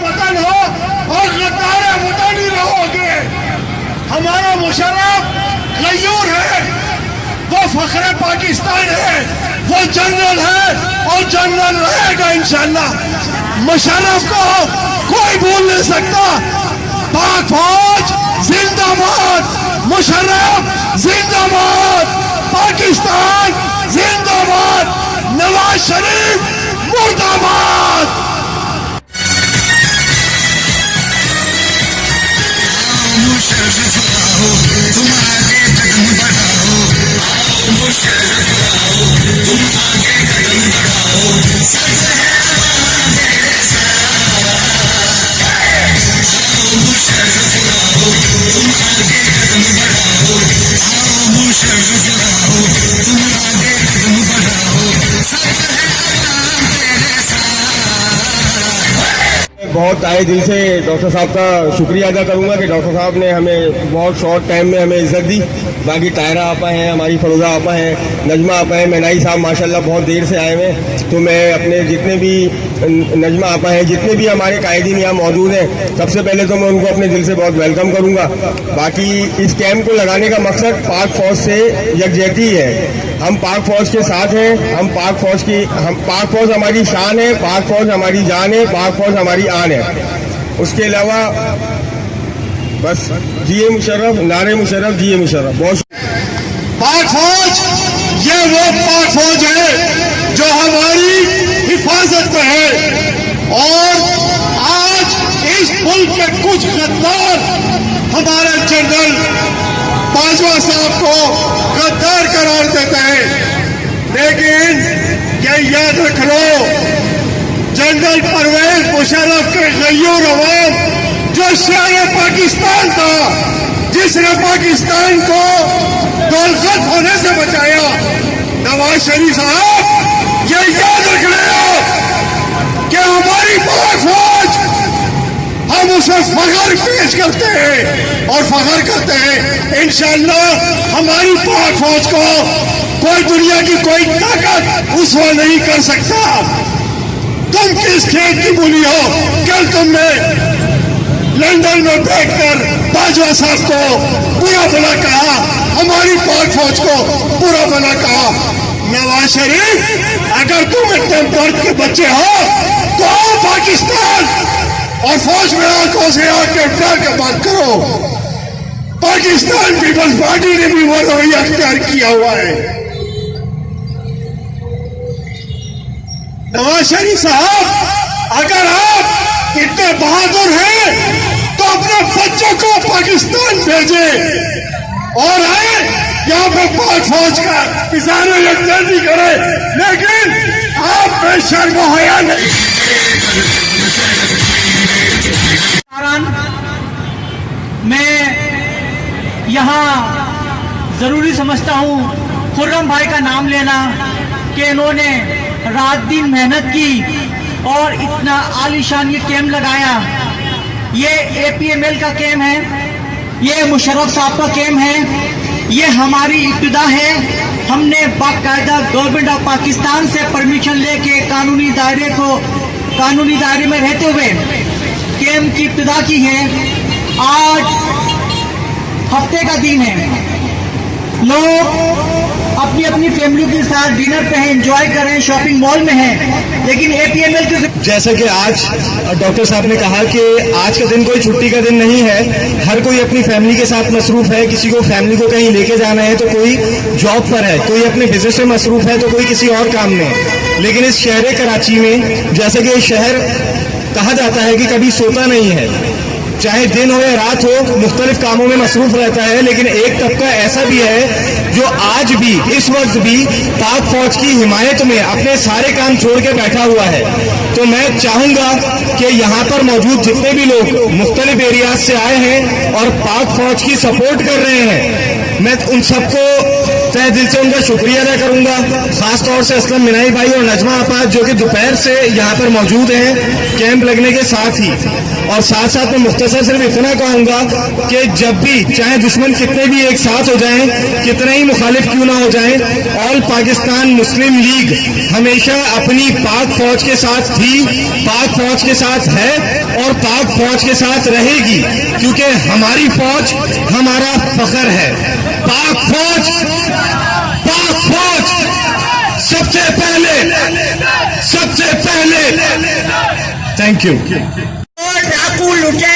वतन हो और गद्दार वतन ही रहोगे। हमारा मुशर्रफ गयूर है, वो फख्र पाकिस्तान है, वो जनरल है और जनरल रहेगा इंशाअल्लाह। मुशर्रफ को कोई भूल नहीं सकता। पाक फौज जिंदाबाद, मुशर्रफ जिंदाबाद, पाकिस्तान जिंदाबाद, नवाज शरीफ मुर्दाबाद। मुशर्रफ आओ, तुम आगे कदम बढ़ाओ, आओ मुशर्रफ आओ, तुम आगे कदम बढ़ाओ, सब है मेरे साथ। आओ मुशर्रफ आओ, तुम आगे कदम बढ़ाओ, आओ मुशर्रफ आओ, तुम आगे कदम बढ़ाओ, सब है मेरे साथ। बहुत आए दिल से डॉक्टर साहब का शुक्रिया अदा करूंगा कि डॉक्टर साहब ने हमें बहुत शॉर्ट टाइम में हमें इज्जत दी। बाकी तायरा आपा हैं, हमारी फरोजा आपा हैं, नजमा आपा हैं, मैनाई साहब माशाल्लाह बहुत देर से आए हैं। तो मैं अपने जितने भी नजमा आपा हैं, जितने भी हमारे कायदीन यहाँ मौजूद हैं, सबसे पहले तो मैं उनको अपने दिल से बहुत वेलकम करूँगा। बाकी इस कैंप को लगाने का मकसद पाक फौज से यकजहती है। हम पाक फौज के साथ हैं, हम पाक फौज हमारी शान है, पाक फौज हमारी जान है, पाक फौज हमारी आन है। उसके अलावा बस जीए मुशर्रफ, नारे मुशर्रफ, जीए मुशर्रफ। बहुत पाक फौज ये वो पाक फौज है जो हमारी हिफाजत में है। और आज इस मुल्क के कुछ गद्दार हमारे जनरल बाजवा साहब को गद्दार करार देते हैं, लेकिन ये याद रख लो, जनरल परवेज मुशर्रफ के गयूर अवाम जो शेर पाकिस्तान था, जिसने पाकिस्तान को दोलखत होने से बचाया, नवाज शरीफ साहब ये याद रख लेना कि हमारी पाक फौज, हम उसे फख्र पेश करते हैं और फख्र करते हैं। इंशाअल्लाह हमारी पाक फौज को कोई दुनिया की कोई ताकत उसको नहीं कर सकता। तुम किस खेत की मूली हो? कल तुमने लंदन में बैठकर बाजवा साहब को बुरा भला कहा, हमारी पाक फौज को बुरा भला कहा। नवाज शरीफ, अगर तुम इतने दर्द के बच्चे हो तो आओ पाकिस्तान और फौज में आंखों से आके डर के बात करो। पाकिस्तान पीपल्स पार्टी ने भी वो रवैया अख्तियार किया हुआ है। नवाज शरीफ साहब, अगर आप इतने बहादुर हैं तो अपने बच्चों को पाकिस्तान भेजे और आए यहाँ पे पाक फौज का इज़हार यकजहती करे, लेकिन आप बेशर्म हया नहीं। मैं यहाँ जरूरी समझता हूँ खुर्रम भाई का नाम लेना कि इन्होंने रात दिन मेहनत की और इतना आलीशान ये कैंप लगाया। ये APML का कैंप है, ये मुशर्रफ साहब का कैंप है, ये हमारी इब्तिदा है। हमने बाकायदा गवर्नमेंट ऑफ पाकिस्तान से परमिशन लेके कानूनी दायरे में रहते हुए कैंप की इब्तिदा की है। आज हफ्ते का दिन है, लोग अपनी अपनी फैमिली के साथ डिनर पे हैं, एंजॉय कर रहे हैं, शॉपिंग मॉल में हैं, लेकिन APML के जैसा कि आज डॉक्टर साहब ने कहा कि आज का दिन कोई छुट्टी का दिन नहीं है, हर कोई अपनी फैमिली के साथ मसरूफ है। किसी को फैमिली को कहीं लेके जाना है तो कोई जॉब पर है, कोई अपने बिजनेस में मसरूफ है तो कोई किसी और काम में है। लेकिन इस शहर कराची में, जैसे कि शहर कहा जाता है कि कभी सोता नहीं है, चाहे दिन हो या रात हो, मुख्तलिफ कामों में मसरूफ रहता है। लेकिन एक तबका ऐसा भी है जो आज भी, इस वक्त भी पाक फौज की हिमायत में अपने सारे काम छोड़ के बैठा हुआ है। तो मैं चाहूंगा कि यहाँ पर मौजूद जितने भी लोग मुख्तलिफ एरियाज से आए हैं और पाक फौज की सपोर्ट कर रहे हैं, मैं उन सबको तहे दिल से उनका शुक्रिया अदा करूंगा, खास तौर से असलम मिनाई भाई और नजमा आपा जो कि दोपहर से यहाँ पर मौजूद हैं कैंप लगने के साथ ही। और साथ साथ मैं मुख्तसर सिर्फ इतना कहूंगा कि जब भी चाहे दुश्मन कितने भी एक साथ हो जाएं, कितने ही मुखालिफ क्यों ना हो जाएं, ऑल पाकिस्तान मुस्लिम लीग हमेशा अपनी पाक फौज के साथ थी, पाक फौज के साथ है और पाक फौज के साथ रहेगी, क्योंकि हमारी फौज हमारा फख्र है। पाक फौज सबसे पहले। Thank you. डाकू लुटे